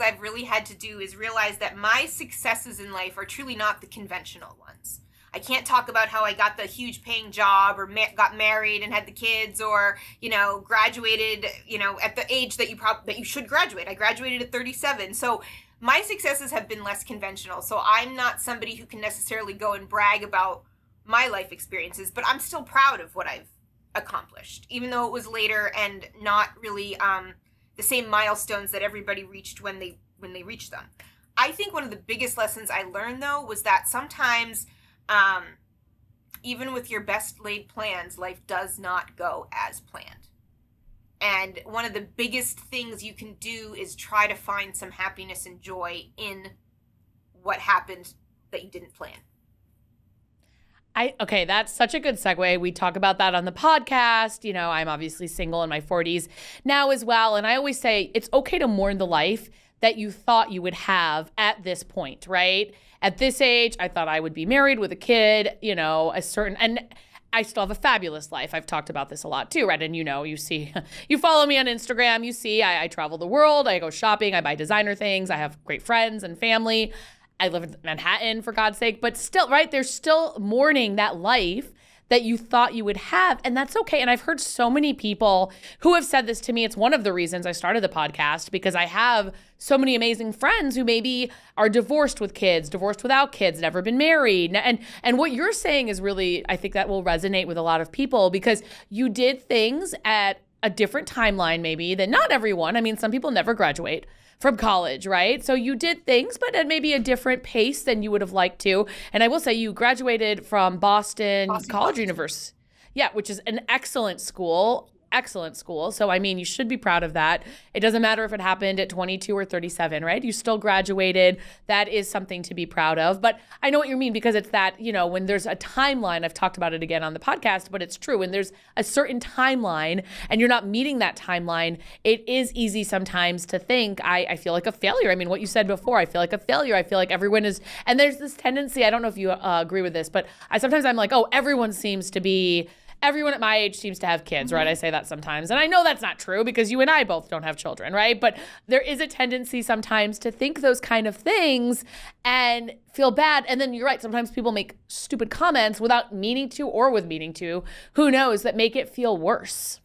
I've really had to do is realize that my successes in life are truly not the conventional ones. I can't talk about how I got the huge paying job or got married and had the kids or, graduated, at the age that you should graduate. I graduated at 37. So my successes have been less conventional. So I'm not somebody who can necessarily go and brag about my life experiences, but I'm still proud of what I've accomplished, even though it was later and not really the same milestones that everybody reached when they reached them. I think one of the biggest lessons I learned, though, was that sometimes even with your best laid plans, life does not go as planned. And one of the biggest things you can do is try to find some happiness and joy in what happened that you didn't plan. Okay, that's such a good segue. We talk about that on the podcast. I'm obviously single in my 40s now as well. And I always say it's okay to mourn the life that you thought you would have at this point, right? At this age, I thought I would be married with a kid, and I still have a fabulous life. I've talked about this a lot too, right? And you see, you follow me on Instagram, you see I travel the world, I go shopping, I buy designer things, I have great friends and family. I live in Manhattan, for God's sake, but still, right? There's still mourning that life that you thought you would have, and that's okay. And I've heard so many people who have said this to me. It's one of the reasons I started the podcast, because I have so many amazing friends who maybe are divorced with kids, divorced without kids, never been married. And what you're saying is really, I think that will resonate with a lot of people, because you did things at a different timeline maybe than not everyone. I mean, some people never graduate from college, right? So you did things, but at maybe a different pace than you would have liked to. And I will say you graduated from Boston College University. Yeah, which is an excellent school. So, I mean, you should be proud of that. It doesn't matter if it happened at 22 or 37, right? You still graduated. That is something to be proud of. But I know what you mean, because it's that, when there's a timeline, I've talked about it again on the podcast, but it's true. When there's a certain timeline and you're not meeting that timeline, it is easy sometimes to think, I feel like a failure. I mean, what you said before, I feel like a failure. I feel like everyone is, and there's this tendency, I don't know if you agree with this, but sometimes I'm like, oh, everyone at my age seems to have kids, right? I say that sometimes. And I know that's not true, because you and I both don't have children, right? But there is a tendency sometimes to think those kind of things and feel bad. And then you're right, sometimes people make stupid comments without meaning to or with meaning to, who knows, that make it feel worse.